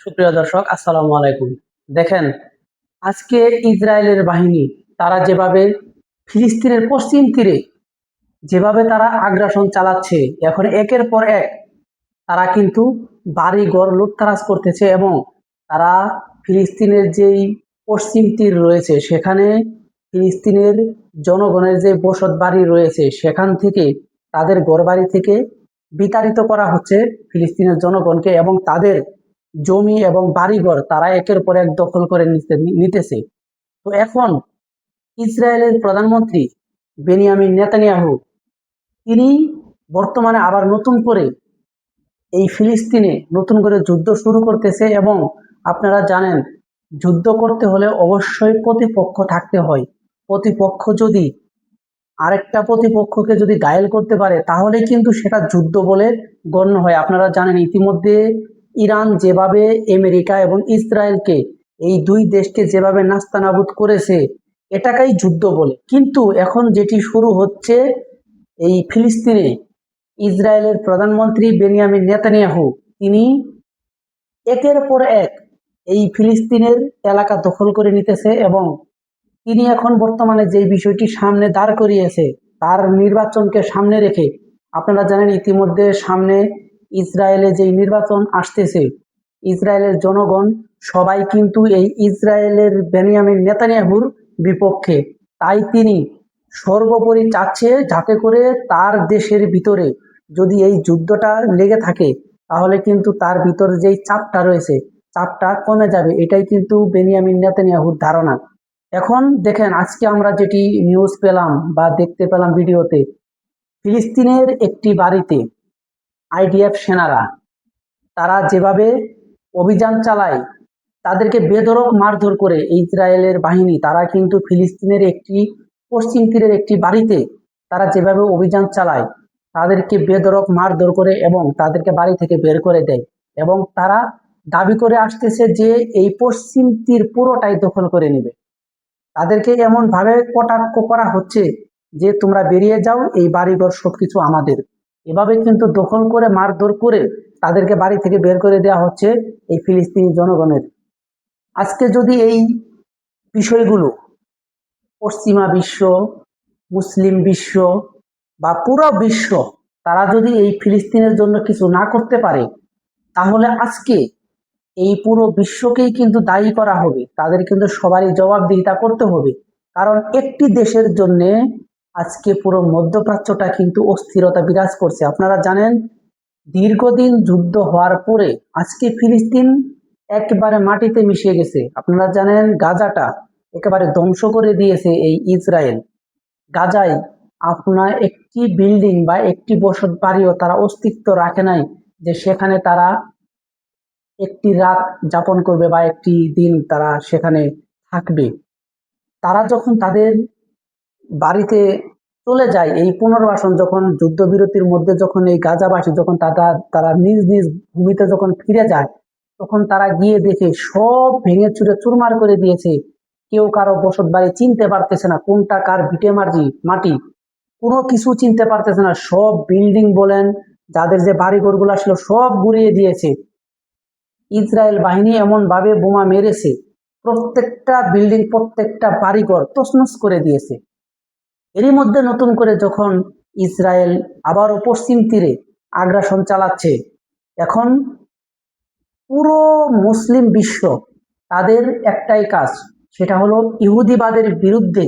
সুপ্রিয় দর্শক, আসসালামু আলাইকুম। দেখেন, আজকে ইসরায়েলের বাহিনী তারা যেভাবে ফিলিস্তিনের পশ্চিম তীরে যেভাবে তারা আগ্রাসন চালাচ্ছে, এখন একের পর এক তারা কিন্তু বাড়ি ঘর লুটতরাজ করতেছে এবং তারা ফিলিস্তিনের যেই পশ্চিম তীর রয়েছে সেখানে ফিলিস্তিনের জনগণের যে বসত বাড়ি রয়েছে সেখান থেকে তাদের ঘরবাড়ি থেকে বিতাড়িত করা হচ্ছে ফিলিস্তিনের জনগণকে, এবং তাদের জমি এবং বাড়িঘর তারা একের পর এক দখল করে নিতেছে। তো এখন ইসরায়েলের প্রধানমন্ত্রী বেনিয়ামিন নেতানিয়াহু তিনি বর্তমানে আবার নতুন করে এই ফিলিস্তিনে নতুন করে যুদ্ধ শুরু করতেছে, এবং আপনারা জানেন যুদ্ধ করতে হলে অবশ্যই প্রতিপক্ষ থাকতে হয়। প্রতিপক্ষ যদি আরেকটা প্রতিপক্ষকে যদি ঘায়েল করতে পারে তাহলে কিন্তু সেটা যুদ্ধ বলে গণ্য হয়। আপনারা জানেন ইতিমধ্যে ইরান যেভাবে আমেরিকা এবং ইসরায়েলকে, এই দুই দেশকে যেভাবে নাস্তানাবুদ করেছে, এটাকেই যুদ্ধ বলে। কিন্তু এখন যেটি শুরু হচ্ছে এই ফিলিস্তিনে, ইসরায়েলের প্রধানমন্ত্রী বেনিয়ামিন নেতানিয়াহু তিনি একের পর এক এই ফিলিস্তিনের এলাকা দখল করে নিতেছে, এবং তিনি এখন বর্তমানে যে বিষয়টি সামনে দাঁড় করিয়েছে তার নির্বাচনকে সামনে রেখে, আপনারা জানেন ইতিমধ্যে সামনে ইসরায়েলে যে নির্বাচন আসতেছে, ইসরায়েলের জনগণ সবাই কিন্তু এই ইসরায়েলের বেনিয়ামিন নেতানিয়াহুর বিপক্ষে। তাই তিনি সর্বোপরি চাচ্ছে যাতে করে তার দেশের ভিতরে যদি এই যুদ্ধটা লেগে থাকে তাহলে কিন্তু তার ভিতরে যেই চাপটা রয়েছে চাপটা কমে যাবে, এটাই কিন্তু বেনিয়ামিন নেতানিয়াহুর ধারণা। এখন দেখেন, আজকে আমরা যেটি নিউজ পেলাম বা দেখতে পেলাম ভিডিওতে, ফিলিস্তিনের একটি বাড়িতে আইডিএফ সেনারা তারা যেভাবে অভিযান চালায়, তাদেরকে বেধড়ক মারধর করে ইসরায়েলের বাহিনী, তারা কিন্তু ফিলিস্তিনের একটি পশ্চিম তীরের একটি বাড়িতে তারা যেভাবে অভিযান চালায় তাদেরকে বেধড়ক মারধর করে এবং তাদেরকে বাড়ি থেকে বের করে দেয়, এবং তারা দাবি করে আসতেছে যে এই পশ্চিম তীর পুরোটাই দখল করে নেবে। তাদেরকে এমন ভাবে কটাক্ষ করা হচ্ছে যে তোমরা বেরিয়ে যাও, এই বাড়িঘর সবকিছু আমাদের। এভাবে কিন্তু দখল করে মারধর করে তাদেরকে বাড়ি থেকে বের করে দেওয়া হচ্ছে এই ফিলিস্তিনি জনগণের। আজকে যদি এই বিষয়গুলো পশ্চিমা বিশ্ব, মুসলিম বিশ্ব বা পুরো বিশ্ব তারা যদি এই ফিলিস্তিনের জন্য কিছু না করতে পারে তাহলে আজকে এই পুরো বিশ্বকেই কিন্তু দায়ী করা হবে, তাদের কিন্তু সবারই জবাবদিহিতা করতে হবে। কারণ একটি দেশের জন্য আজকে পুরো মধ্যপ্রাচ্যটা কিন্তু অস্থিরতা বিরাজ করছে। আপনারা জানেন দীর্ঘদিন যুদ্ধ হওয়ার পরে আজকে ফিলিস্তিন একেবারে মাটিতে মিশে গেছে। আপনারা জানেন গাজাটা একেবারে ধ্বংস করে দিয়েছে এই ইসরায়েল। গাজায় আপনার একটি বিল্ডিং বা একটি বসত বাড়িও তারা অস্তিত্ব রাখে নাই যে সেখানে তারা একটি রাত যাপন করবে বা একটি দিন তারা সেখানে থাকবে। তারা যখন তাদের বাড়িতে চলে যায়, এই পুনর্বাসন যখন যুদ্ধবিরতির মধ্যে যখন এই গাজাবাসী যখন তারা তারা নিজ নিজ ভূমিতে যখন ফিরে যায়, তখন তারা গিয়ে দেখে সব ভেঙে চুরে চুরমার করে দিয়েছে। কেউ কারো বসত বাড়ি চিনতে পারতেছে না, কোনটা কার ভিটে মাটি কোনো কিছু চিনতে পারতেছে না। সব বিল্ডিং বলেন, যাদের যে বাড়িঘর গুলা ছিল সব গুড়িয়ে দিয়েছে। ইসরায়েল বাহিনী এমন ভাবে বোমা মেরেছে, প্রত্যেকটা বিল্ডিং প্রত্যেকটা বাড়িঘর তছনছ করে দিয়েছে। এরই মধ্যে নতুন করে যখন ইসরায়েল আবারও পশ্চিম তীরে আগ্রাসন চালাচ্ছে, এখন পুরো মুসলিম বিশ্ব তাদের একটাই কাজ, সেটা হলো ইহুদিবাদের বিরুদ্ধে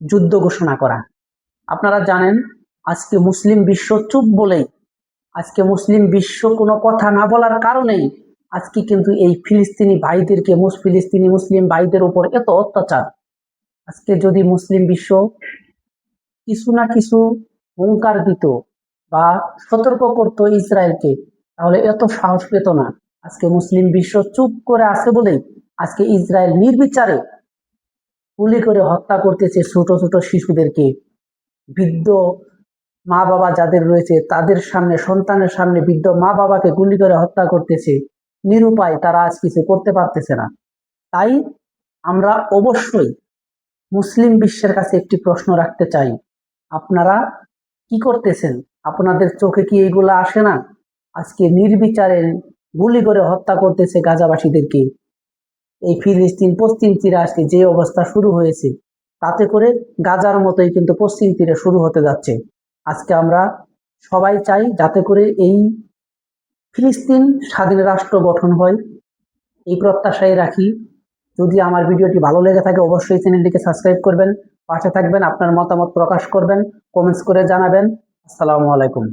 যুদ্ধ ঘোষণা করা। আপনারা জানেন আজকে মুসলিম বিশ্ব চুপ বলেই, আজকে মুসলিম বিশ্ব কোনো কথা না বলার কারণেই আজকে কিন্তু এই ফিলিস্তিনি ভাইদেরকে, ফিলিস্তিনি মুসলিম ভাইদের উপর এত অত্যাচার। আজকে যদি মুসলিম বিশ্ব কিছু না কিছু হুঙ্কার দিত বা সতর্ক করত ইসরায়েলকে, তাহলে এত সাহস পেত না। আজকে মুসলিম বিশ্ব চুপ করে আছে বলেই আজকে ইসরায়েল নির্বিচারে গুলি করে হত্যা করতেছে ছোট ছোট শিশুদেরকে, বৃদ্ধ মা বাবা যাদের রয়েছে তাদের সামনে, সন্তানের সামনে বৃদ্ধ মা বাবাকে গুলি করে হত্যা করতেছে। নিরুপায়, তারা আজ কিছু করতে পারতেছে না। তাই আমরা অবশ্যই মুসলিম বিশ্বের কাছে একটি প্রশ্ন রাখতে চাই, আপনারা কি করতেছেন? আপনাদের চোখে কি এইগুলা আসে না? আজকে নির্বিচারে গুলি করে হত্যা করতেছে গাজাবাসীদেরকে। এই ফিলিস্তিন পশ্চিম তীরে আজকে যে অবস্থা শুরু হয়েছে, তাতে করে গাজার মতোই কিন্তু পশ্চিম তীরে শুরু হতে যাচ্ছে। আজকে আমরা সবাই চাই যাতে করে এই ফিলিস্তিন স্বাধীন রাষ্ট্র গঠন হয়, এই প্রত্যাশাই রাখি। যদি আমার ভিডিওটি ভালো লেগে থাকে অবশ্যই চ্যানেলটিকে সাবস্ক্রাইব করবেন, পাশে থাকবেন, আপনার মতামত প্রকাশ করবেন, কমেন্টস করে জানাবেন। আসসালামু আলাইকুম।